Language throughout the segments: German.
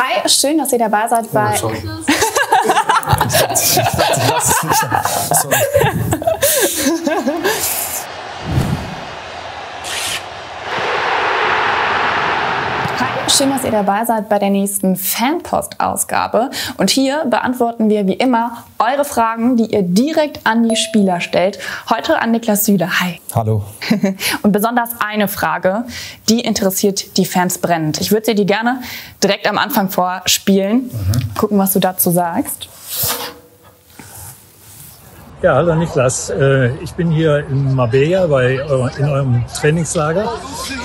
Hi, schön, dass ihr dabei seid bei... Ich dachte, ich lasse es nicht. Sorry. Hi, schön, dass ihr dabei seid bei der nächsten Fanpost-Ausgabe. Und hier beantworten wir wie immer eure Fragen, die ihr direkt an die Spieler stellt. Heute an Niklas Süle. Hi. Hallo. Und besonders eine Frage, die interessiert die Fans brennend. Ich würde sie dir gerne direkt am Anfang vorspielen. Gucken, was du dazu sagst. Ja, hallo Niklas. Ich bin hier in Marbella in eurem Trainingslager.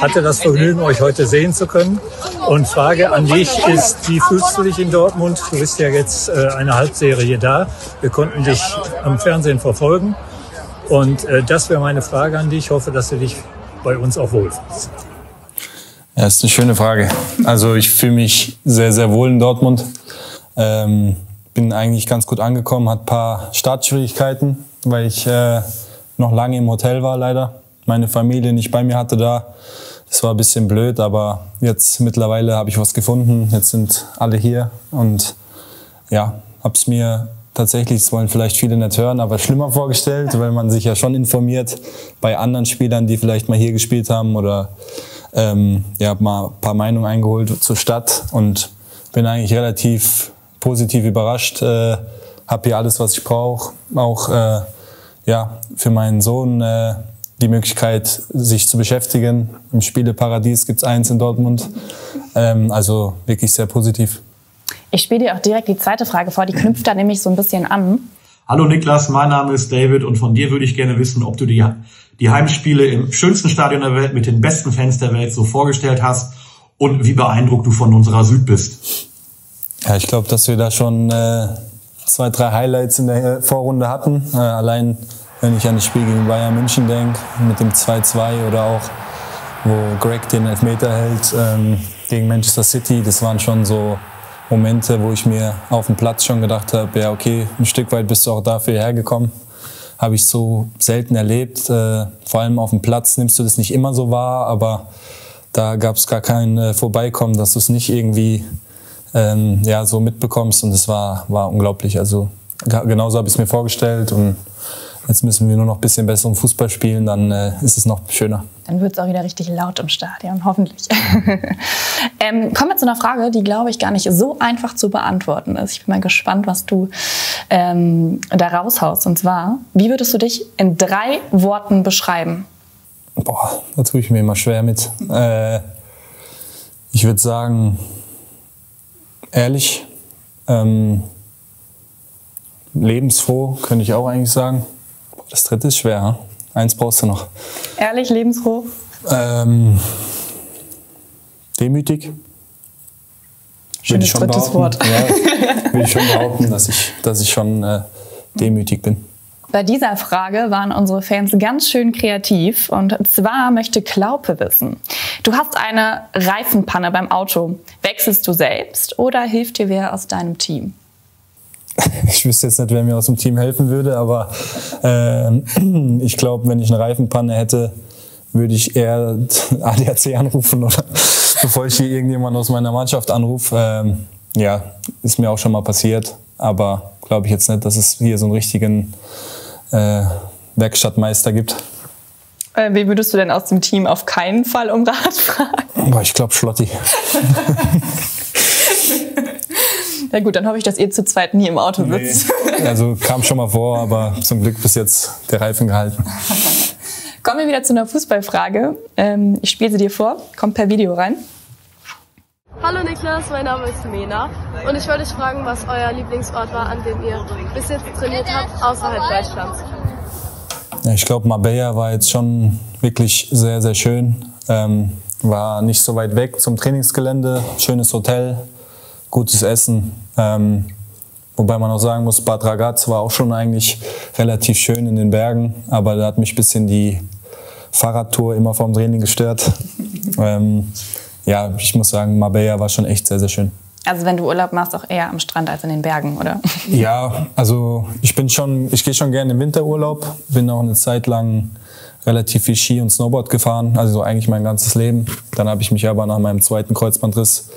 Hatte das Vergnügen, euch heute sehen zu können. Und Frage an dich ist, wie fühlst du dich in Dortmund? Du bist ja jetzt eine Halbserie da. Wir konnten dich am Fernsehen verfolgen. Und das wäre meine Frage an dich. Ich hoffe, dass du dich bei uns auch wohlfühlst. Ja, ist eine schöne Frage. Also ich fühle mich sehr, sehr wohl in Dortmund. Bin eigentlich ganz gut angekommen, hatte ein paar Startschwierigkeiten, weil ich noch lange im Hotel war leider. Meine Familie nicht bei mir hatte da. Das war ein bisschen blöd, aber jetzt mittlerweile habe ich was gefunden. Jetzt sind alle hier und ja, habe es mir tatsächlich, das wollen vielleicht viele nicht hören, aber schlimmer vorgestellt, weil man sich ja schon informiert bei anderen Spielern, die vielleicht mal hier gespielt haben oder ja, mal ein paar Meinungen eingeholt zur Stadt und bin eigentlich relativ positiv überrascht, habe hier alles, was ich brauche, auch ja, für meinen Sohn die Möglichkeit, sich zu beschäftigen. Im Spieleparadies gibt's eins in Dortmund, also wirklich sehr positiv. Ich spiele dir auch direkt die zweite Frage vor, die knüpft da nämlich so ein bisschen an. Hallo Niklas, mein Name ist David und von dir würde ich gerne wissen, ob du die Heimspiele im schönsten Stadion der Welt mit den besten Fans der Welt so vorgestellt hast und wie beeindruckt du von unserer Süd bist. Ja, ich glaube, dass wir da schon 2, 3 Highlights in der Vorrunde hatten. Allein, wenn ich an das Spiel gegen Bayern München denke, mit dem 2-2 oder auch, wo Greg den Elfmeter hält gegen Manchester City. Das waren schon so Momente, wo ich mir auf dem Platz schon gedacht habe, ja okay, ein Stück weit bist du auch dafür hergekommen. Habe ich so selten erlebt. Vor allem auf dem Platz nimmst du das nicht immer so wahr, aber da gab es gar kein Vorbeikommen, dass du es nicht irgendwie ja, so mitbekommst und es war unglaublich. Also genauso habe ich es mir vorgestellt und jetzt müssen wir nur noch ein bisschen besseren Fußball spielen, dann ist es noch schöner. Dann wird es auch wieder richtig laut im Stadion, hoffentlich. Kommen wir zu einer Frage, die, glaube ich, gar nicht so einfach zu beantworten ist. Ich bin mal gespannt, was du da raushaust. Und zwar, wie würdest du dich in 3 Worten beschreiben? Boah, da tue ich mir immer schwer mit. Ich würde sagen, ehrlich, lebensfroh, könnte ich auch eigentlich sagen. Das dritte ist schwer, hm? Eins brauchst du noch. Ehrlich, lebensfroh? Demütig. Schönes drittes Wort. Ja, würde ich schon behaupten, dass ich schon demütig bin. Bei dieser Frage waren unsere Fans ganz schön kreativ. Und zwar möchte Klaupe wissen: Du hast eine Reifenpanne beim Auto. Wechselst du selbst oder hilft dir wer aus deinem Team? Ich wüsste jetzt nicht, wer mir aus dem Team helfen würde, aber ich glaube, wenn ich eine Reifenpanne hätte, würde ich eher ADAC anrufen oder bevor ich hier irgendjemand aus meiner Mannschaft anrufe. Ja, ist mir auch schon mal passiert, aber glaube ich jetzt nicht, dass es hier so einen richtigen Werkstattmeister gibt. Wie würdest du denn aus dem Team auf keinen Fall um Rat fragen? Boah, ich glaube Schlotti. Na gut, dann hoffe ich, dass ihr zu zweit nie im Auto sitzt. Nee. Also kam schon mal vor, aber zum Glück bis jetzt der Reifen gehalten. Kommen wir wieder zu einer Fußballfrage. Ich spiele sie dir vor, kommt per Video rein. Hallo Niklas, mein Name ist Mena und ich wollte dich fragen, was euer Lieblingsort war, an dem ihr bis jetzt trainiert habt, außerhalb Deutschlands. Ja, ich glaube, Marbella war jetzt schon wirklich sehr, sehr schön. War nicht so weit weg zum Trainingsgelände, schönes Hotel, gutes Essen. Wobei man auch sagen muss, Bad Ragaz war auch schon eigentlich relativ schön in den Bergen, aber da hat mich ein bisschen die Fahrradtour immer vom Training gestört. Ja, ich muss sagen, Marbella war schon echt sehr, sehr schön. Also wenn du Urlaub machst, auch eher am Strand als in den Bergen, oder? Ja, also ich gehe schon gerne im Winterurlaub, bin auch eine Zeit lang relativ viel Ski und Snowboard gefahren, also eigentlich mein ganzes Leben. Dann habe ich mich aber nach meinem zweiten Kreuzbandriss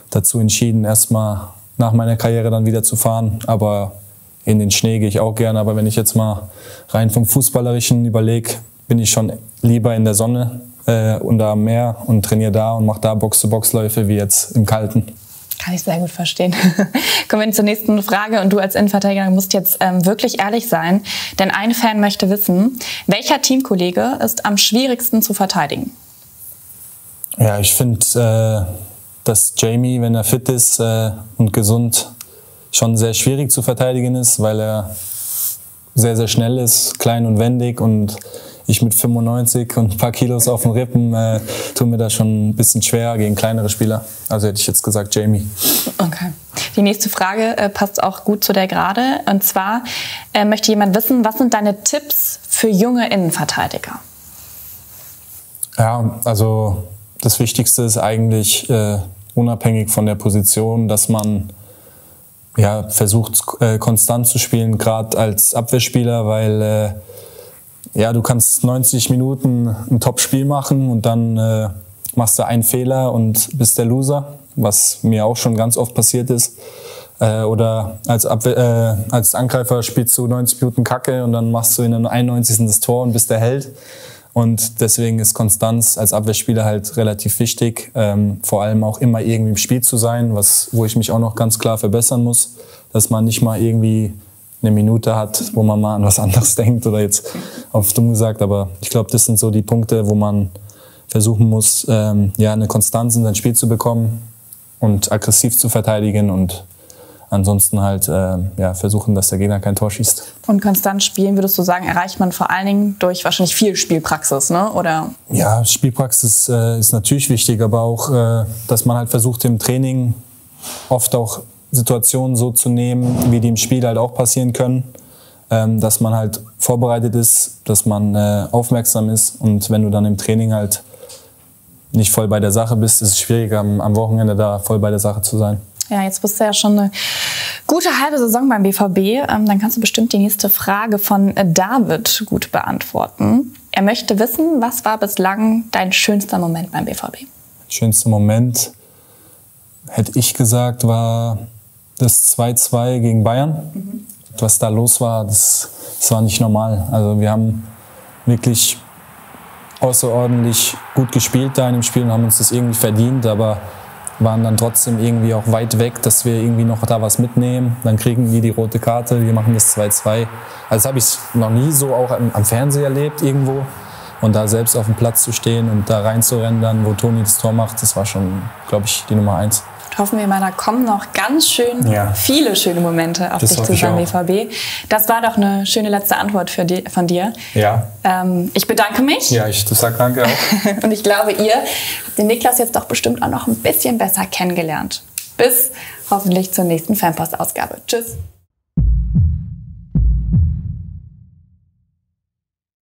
dazu entschieden, erstmal nach meiner Karriere dann wieder zu fahren. Aber in den Schnee gehe ich auch gerne. Aber wenn ich jetzt mal rein vom Fußballerischen überlege, bin ich schon lieber in der Sonne und am Meer und trainiere da und mache da Box-to-Box-Läufe wie jetzt im Kalten. Kann ich sehr gut verstehen. Kommen wir zur nächsten Frage. Und du als Innenverteidiger musst jetzt wirklich ehrlich sein. Denn ein Fan möchte wissen, welcher Teamkollege ist am schwierigsten zu verteidigen? Ja, ich finde, dass Jamie, wenn er fit ist und gesund, schon sehr schwierig zu verteidigen ist, weil er sehr, sehr schnell ist, klein und wendig, und ich mit 95 und ein paar Kilos auf den Rippen tue mir das schon ein bisschen schwer gegen kleinere Spieler. Also hätte ich jetzt gesagt Jamie. Okay. Die nächste Frage passt auch gut zu der gerade. Und zwar möchte jemand wissen, was sind deine Tipps für junge Innenverteidiger? Ja, also das Wichtigste ist eigentlich unabhängig von der Position, dass man versucht, konstant zu spielen, gerade als Abwehrspieler, weil du kannst 90 Minuten ein Top-Spiel machen und dann machst du einen Fehler und bist der Loser, was mir auch schon ganz oft passiert ist. Oder als Angreifer spielst du 90 Minuten Kacke und dann machst du in der 91. das Tor und bist der Held. Und deswegen ist Konstanz als Abwehrspieler halt relativ wichtig, vor allem auch immer irgendwie im Spiel zu sein, wo ich mich auch noch ganz klar verbessern muss, dass man nicht mal irgendwie eine Minute hat, wo man mal an was anderes denkt oder jetzt auf dumm gesagt, aber ich glaube, das sind so die Punkte, wo man versuchen muss, eine Konstanz in sein Spiel zu bekommen und aggressiv zu verteidigen und ansonsten halt versuchen, dass der Gegner kein Tor schießt. Und konstant spielen, würdest du sagen, erreicht man vor allen Dingen durch wahrscheinlich viel Spielpraxis, ne? Oder? Ja, Spielpraxis ist natürlich wichtig, aber auch, dass man halt versucht im Training oft auch Situationen so zu nehmen, wie die im Spiel halt auch passieren können, dass man halt vorbereitet ist, dass man aufmerksam ist, und wenn du dann im Training halt nicht voll bei der Sache bist, ist es schwieriger, am Wochenende da voll bei der Sache zu sein. Ja, jetzt bist du ja schon eine gute halbe Saison beim BVB. Dann kannst du bestimmt die nächste Frage von David gut beantworten. Er möchte wissen, was war bislang dein schönster Moment beim BVB? Schönster Moment, hätte ich gesagt, war das 2-2 gegen Bayern. Was da los war, das war nicht normal. Also wir haben wirklich außerordentlich gut gespielt da in dem Spiel und haben uns das irgendwie verdient, aber waren dann trotzdem irgendwie auch weit weg, dass wir irgendwie noch da was mitnehmen. Dann kriegen die rote Karte, wir machen das 2-2. Also das habe ich noch nie so auch am Fernseher erlebt irgendwo. Und da selbst auf dem Platz zu stehen und da reinzurennen, dann, wo Toni das Tor macht, das war schon, glaube ich, die Nummer 1. Hoffen wir mal, da kommen noch ganz schön viele schöne Momente auf dich zu beim BVB. Das war doch eine schöne letzte Antwort von dir. Ja. Ich bedanke mich. Ja, ich sage danke auch. Und ich glaube, ihr habt den Niklas jetzt doch bestimmt auch noch ein bisschen besser kennengelernt. Bis hoffentlich zur nächsten Fanpost-Ausgabe. Tschüss.